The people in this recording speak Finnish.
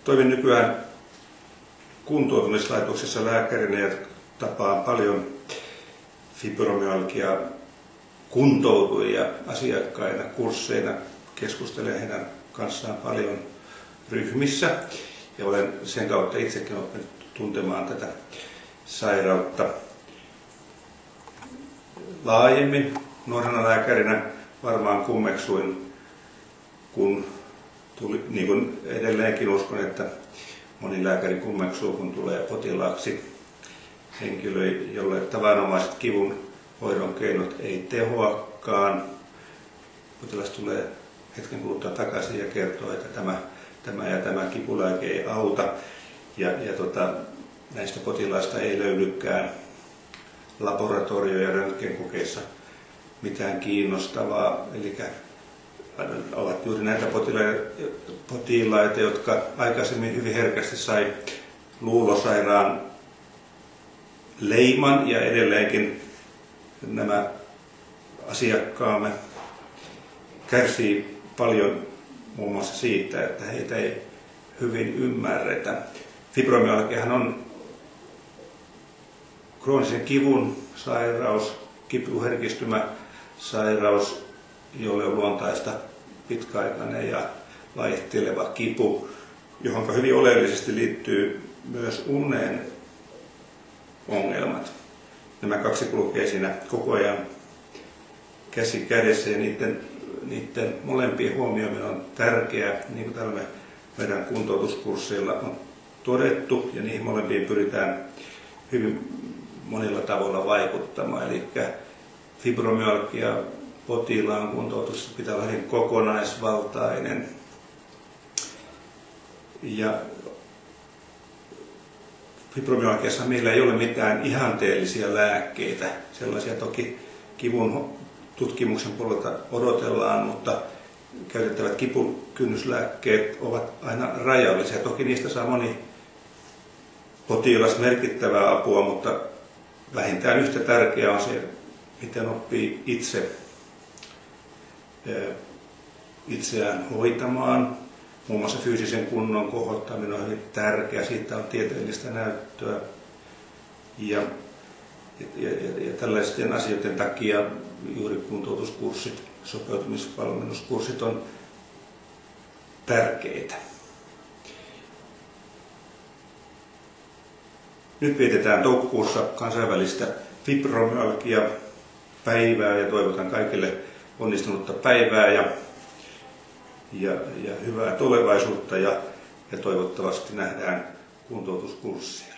Toimin nykyään kuntoutumislaitoksessa lääkärinä ja tapaan paljon fibromyalgia kuntoutujia asiakkaina, kursseina, keskustelen heidän kanssaan paljon ryhmissä ja olen sen kautta itsekin oppinut tuntemaan tätä sairautta laajemmin. Nuorena lääkärinä varmaan kummeksuin, kun tuli, niin kuin edelleenkin uskon, että moni lääkäri kummeksuu, kun tulee potilaaksi henkilö, jolle tavanomaiset kivun hoidon keinot ei tehoakaan. Potilas tulee hetken kuluttua takaisin ja kertoo, että tämä kipulääke ei auta. Näistä potilaista ei löydykään laboratorio- ja röntgenkokeissa mitään kiinnostavaa. Eli ovat juuri näitä potilaita, jotka aikaisemmin hyvin herkästi sai luulosairaan leiman, ja edelleenkin nämä asiakkaamme kärsii paljon muun muassa siitä, että heitä ei hyvin ymmärretä. Fibromyalgiahan on kroonisen kivun sairaus, kipuherkistymäsairaus, jolle on luontaista pitkäaikainen ja vaihteleva kipu, johon hyvin oleellisesti liittyy myös unen ongelmat. Nämä kaksi kulkee siinä koko ajan käsi kädessä, ja niiden molempien huomioiminen on tärkeää, niin kuin täällä meidän kuntoutuskursseilla on todettu, ja niihin molempiin pyritään hyvin monilla tavoilla vaikuttamaan. Eli fibromyalgia potilaan kuntoutus pitää olla hyvin kokonaisvaltainen. Ja fibromyalgiassa meillä ei ole mitään ihanteellisia lääkkeitä. Sellaisia toki kivun tutkimuksen puolelta odotellaan, mutta käytettävät kipukynnyslääkkeet ovat aina rajallisia. Toki niistä saa moni potilas merkittävää apua, mutta vähintään yhtä tärkeää on se, miten oppii itseään hoitamaan. Muun muassa fyysisen kunnon kohottaminen on hyvin tärkeä, siitä on tieteellistä näyttöä. Ja tällaisten asioiden takia juuri kuntoutuskurssit, sopeutumisvalmennuskurssit on tärkeitä. Nyt vietetään toukokuussa kansainvälistä fibromyalgia-päivää ja toivotan kaikille onnistunutta päivää ja hyvää tulevaisuutta ja toivottavasti nähdään kuntoutuskursseilla.